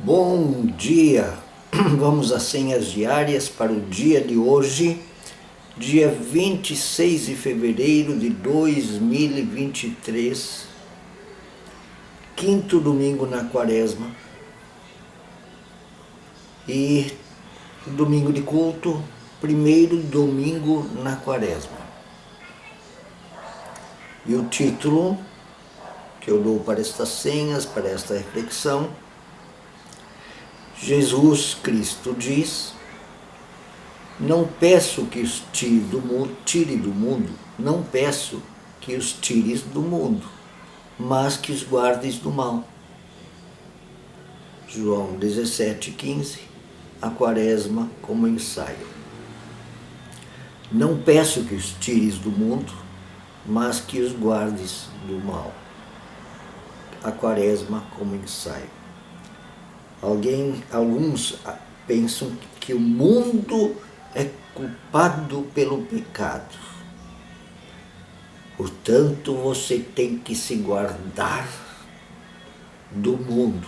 Bom dia! Vamos às senhas diárias para o dia de hoje, dia 26 de fevereiro de 2023, quinto domingo na quaresma e domingo de culto, primeiro domingo na quaresma. E o título que eu dou para estas senhas, para esta reflexão: Jesus Cristo diz: não peço que os tire do mundo, não peço que os tires do mundo, mas que os guardes do mal. João 17,15, a quaresma como ensaio. Não peço que os tires do mundo, mas que os guardes do mal. A quaresma como ensaio. Alguns pensam que o mundo é culpado pelo pecado. Portanto, você tem que se guardar do mundo.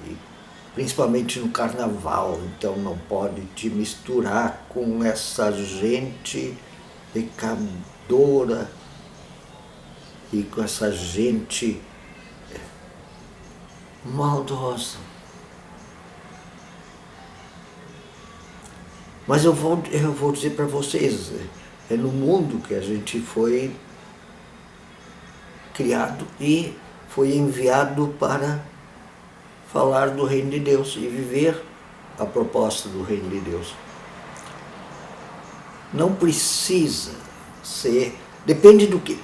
E principalmente no carnaval, então não pode te misturar com essa gente pecadora e com essa gente maldosa. Mas eu vou dizer para vocês, é no mundo que a gente foi criado e foi enviado para falar do reino de Deus e viver a proposta do reino de Deus. Não precisa ser, depende do que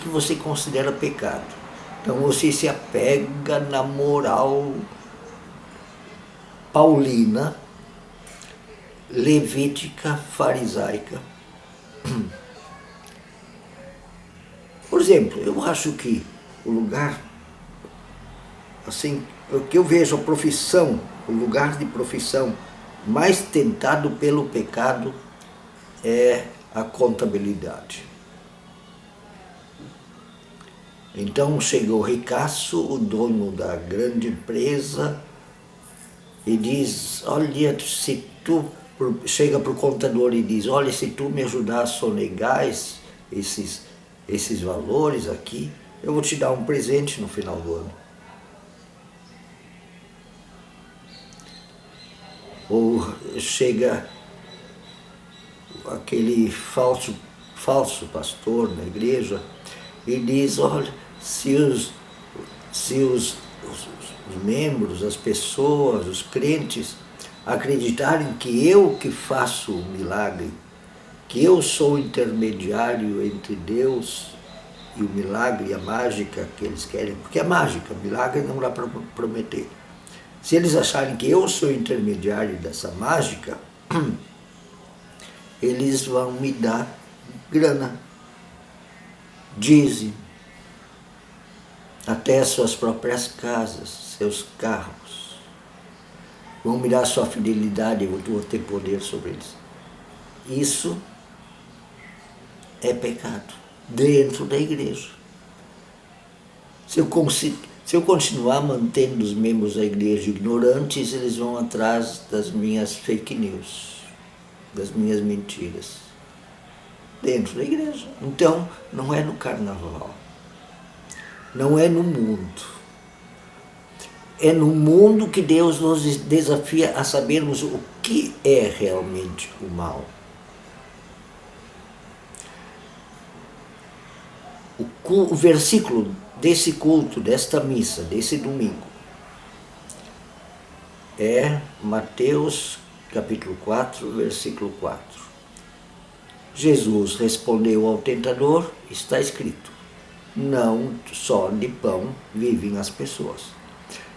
você considera pecado. Então você se apega na moral paulina, levítica, farisaica. Por exemplo, eu acho que o lugar, assim, o que eu vejo a profissão, o lugar de profissão mais tentado pelo pecado é a contabilidade. Então chega o ricaço, o dono da grande empresa, e diz: olha, se tu, chega para o contador e diz: olha, se tu me ajudar a sonegar esses valores aqui, eu vou te dar um presente no final do ano. Ou chega aquele falso pastor na igreja e diz: olha, se os membros, as pessoas, os crentes acreditarem que eu que faço o milagre, que eu sou o intermediário entre Deus e o milagre e a mágica que eles querem, porque é mágica, milagre não dá para prometer. Se eles acharem que eu sou o intermediário dessa mágica, eles vão me dar grana, dízimo, até suas próprias casas, seus carros. Vão me dar sua fidelidade e eu vou ter poder sobre eles. Isso é pecado dentro da igreja. Se eu continuar mantendo os membros da igreja ignorantes, eles vão atrás das minhas fake news, das minhas mentiras, dentro da igreja. Então, não é no carnaval, não é no mundo. É no mundo que Deus nos desafia a sabermos o que é realmente o mal. O versículo desse culto, desta missa, desse domingo, é Mateus capítulo 4, versículo 4. Jesus respondeu ao tentador: está escrito, não só de pão vivem as pessoas,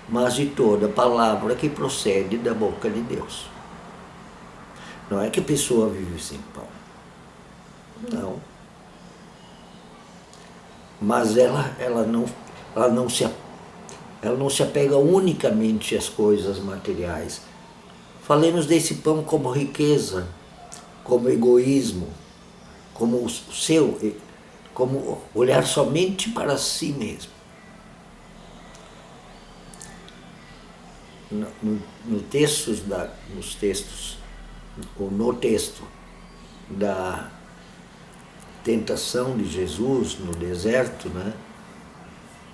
mas de toda palavra que procede da boca de Deus. Não é que a pessoa vive sem pão, não. Mas ela não se apega unicamente às coisas materiais. Falemos desse pão como riqueza, como egoísmo, como como olhar somente para si mesmo. nos textos, ou no texto da tentação de Jesus no deserto, né?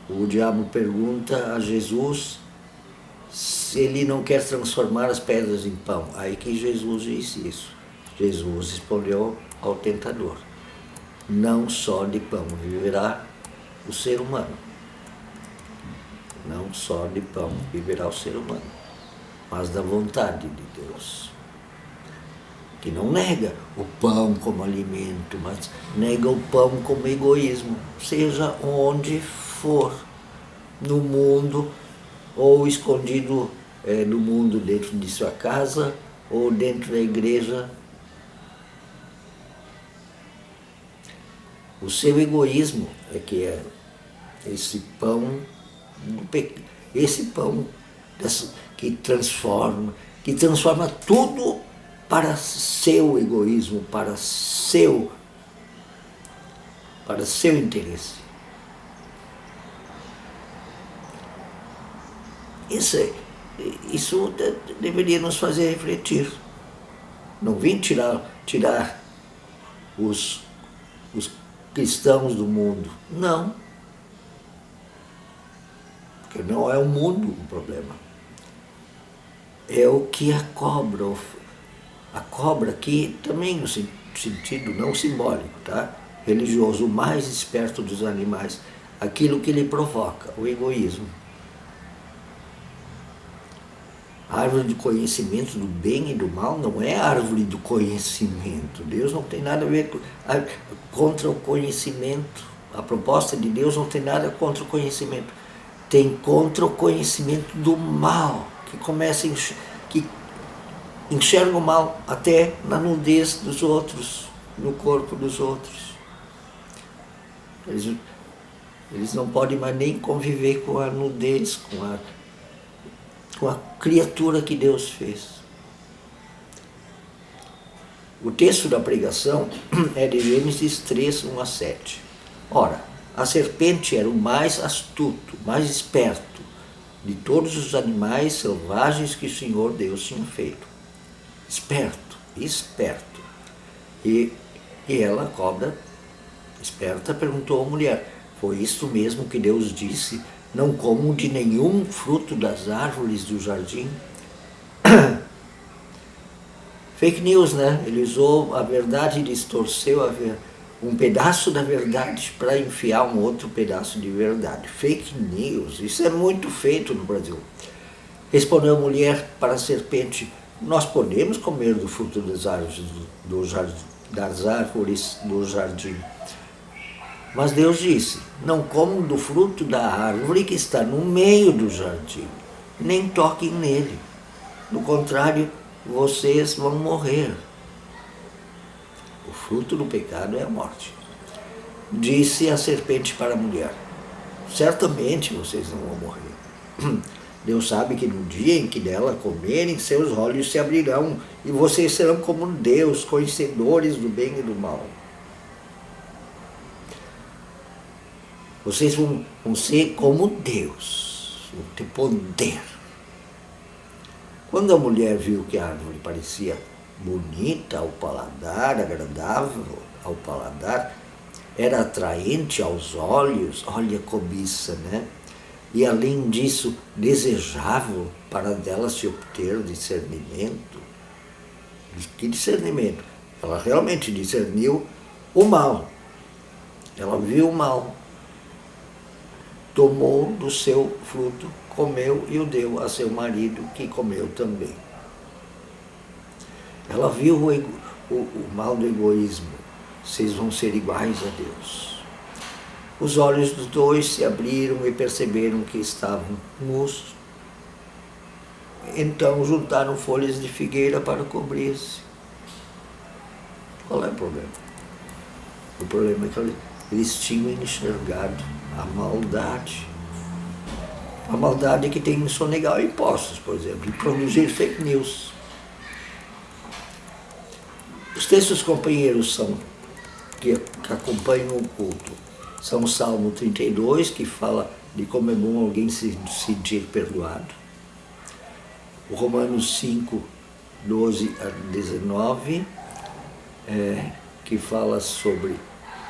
O diabo pergunta a Jesus se ele não quer transformar as pedras em pão. Aí que Jesus disse isso. Jesus respondeu ao tentador: não só de pão viverá o ser humano. Não só de pão viverá o ser humano, mas da vontade de Deus. Que não nega o pão como alimento, mas nega o pão como egoísmo, seja onde for, no mundo, ou escondido no mundo dentro de sua casa, ou dentro da igreja. O seu egoísmo é que é esse pão, esse pão que transforma tudo para seu egoísmo, para seu interesse. Isso deveria nos fazer refletir. Não vim tirar os cristãos do mundo. Não. Porque não é o mundo o problema. É o que a cobra aqui também no sentido não simbólico, tá? Religioso, o mais esperto dos animais, aquilo que lhe provoca, o egoísmo. A árvore do conhecimento do bem e do mal não é a árvore do conhecimento. Deus não tem nada a ver contra o conhecimento. A proposta de Deus não tem nada contra o conhecimento. Tem contra o conhecimento do mal, que enxerga o mal até na nudez dos outros, no corpo dos outros. Eles não podem mais nem conviver com a nudez, com a criatura que Deus fez. O texto da pregação é de Gênesis 3, 1 a 7. Ora, a serpente era o mais astuto, mais esperto de todos os animais selvagens que o Senhor Deus tinha feito. Esperto. E ela, a cobra esperta, perguntou à mulher: foi isso mesmo que Deus disse? Não comam de nenhum fruto das árvores do jardim? Fake news, né? Ele usou a verdade e distorceu um pedaço da verdade para enfiar um outro pedaço de verdade. Fake news, isso é muito feito no Brasil. Respondeu a mulher para a serpente: nós podemos comer do fruto das árvores do jardim. Mas Deus disse: não comam do fruto da árvore que está no meio do jardim, nem toquem nele. Do contrário, vocês vão morrer. O fruto do pecado é a morte. Disse a serpente para a mulher: certamente vocês não vão morrer. Deus sabe que no dia em que dela comerem, seus olhos se abrirão e vocês serão como Deus, conhecedores do bem e do mal. Vocês vão ser como Deus, vão ter poder. Quando a mulher viu que a árvore parecia bonita ao paladar, agradável ao paladar, era atraente aos olhos, olha a cobiça, né? E além disso, desejável para dela se obter discernimento. Que discernimento? Ela realmente discerniu o mal. Ela viu o mal. Tomou do seu fruto, comeu e o deu a seu marido, que comeu também. Ela viu o mal do egoísmo. Vocês vão ser iguais a Deus. Os olhos dos dois se abriram e perceberam que estavam nus. Então juntaram folhas de figueira para cobrir-se. Qual é o problema? O problema é que eles tinham enxergado a maldade. A maldade que tem em sonegar impostos, por exemplo, e produzir fake news. Os textos companheiros que acompanham o culto são o Salmo 32, que fala de como é bom alguém se sentir perdoado. o Romanos 5, 12 a 19, que fala sobre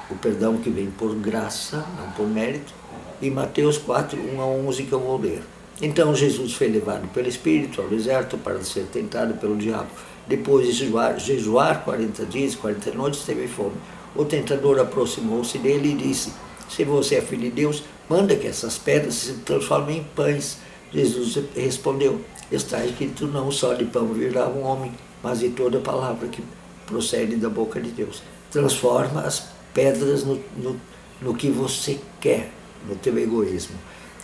o perdão que vem por graça, não por mérito, e Mateus 4, 1 a 11, que eu vou ler. Então Jesus foi levado pelo Espírito ao deserto para ser tentado pelo diabo. Depois de jejuar 40 dias, 40 noites, teve fome. O tentador aproximou-se dele e disse: se você é filho de Deus, manda que essas pedras se transformem em pães. Jesus respondeu: está escrito, não só de pão viverá um homem, mas de toda palavra que procede da boca de Deus. Transforma as pedras no que você quer, no teu egoísmo.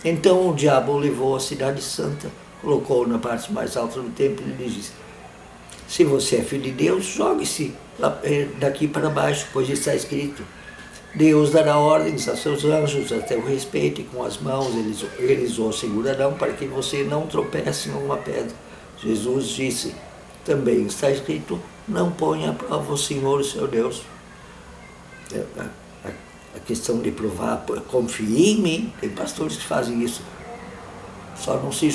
Então o diabo o levou à cidade santa, colocou-o na parte mais alta do templo e lhe disse: se você é filho de Deus, jogue-se daqui para baixo, pois está escrito: Deus dará ordens a seus anjos a teu respeito, e com as mãos eles o segurarão para que você não tropece em uma pedra. Jesus disse: também está escrito: não ponha à prova o Senhor, seu Deus. A questão de provar, confie em mim. Tem pastores que fazem isso, só não se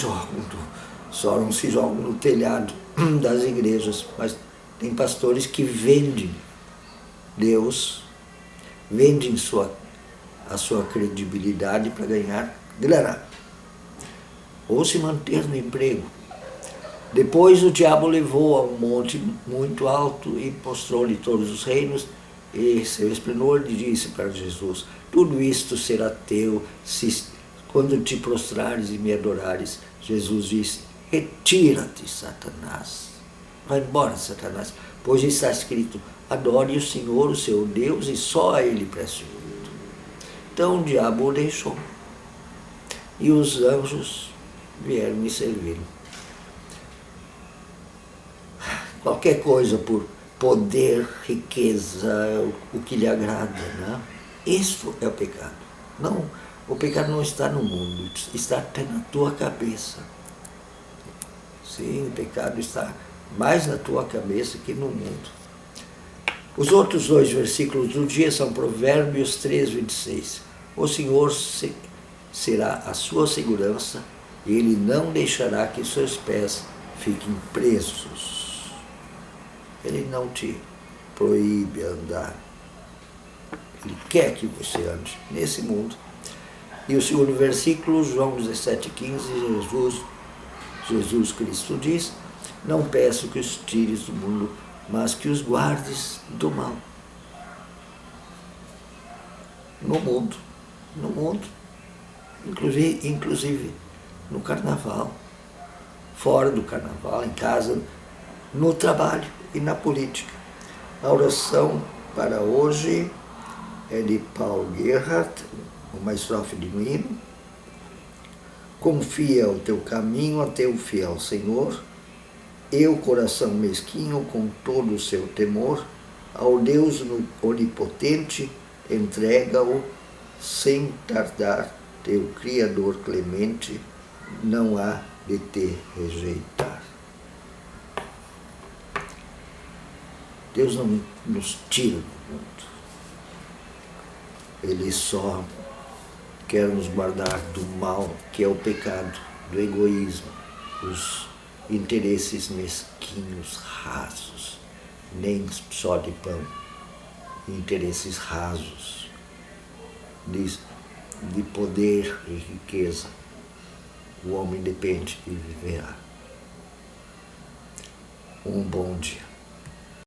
jogam no telhado das igrejas, mas tem pastores que vendem Deus, vendem a sua credibilidade para ganhar grana ou se manter no emprego. Depois o diabo levou a um monte muito alto e mostrou-lhe todos os reinos e seu esplendor, e disse para Jesus: tudo isto será teu quando te prostrares e me adorares. Jesus disse: retira-te, Satanás. Vai embora, Satanás, pois está escrito: adore o Senhor, o seu Deus, e só a Ele preste culto. Então o diabo o deixou, e os anjos vieram me servir. Qualquer coisa por poder, riqueza, o que lhe agrada, né? Isso é o pecado. Não, o pecado não está no mundo, está até na tua cabeça. Sim, o pecado está mais na tua cabeça que no mundo. Os outros 2 versículos do dia são Provérbios 3, 26. O Senhor será a sua segurança, e Ele não deixará que seus pés fiquem presos. Ele não te proíbe andar. Ele quer que você ande nesse mundo. E o segundo versículo, João 17, 15, Jesus Cristo diz: não peço que os tires do mundo, mas que os guardes do mal. No mundo, inclusive no carnaval, fora do carnaval, em casa, no trabalho e na política. A oração para hoje é de Paul Gerhardt, uma estrofe de um hino. Confia o teu caminho a teu fiel Senhor, eu, coração mesquinho, com todo o seu temor, ao Deus onipotente, entrega-o sem tardar, teu Criador clemente, não há de te rejeitar. Deus não nos tira do mundo. Ele só quer nos guardar do mal, que é o pecado, do egoísmo, os interesses mesquinhos, rasos, nem só de pão, interesses rasos, de poder e riqueza. O homem depende e viverá. Um bom dia.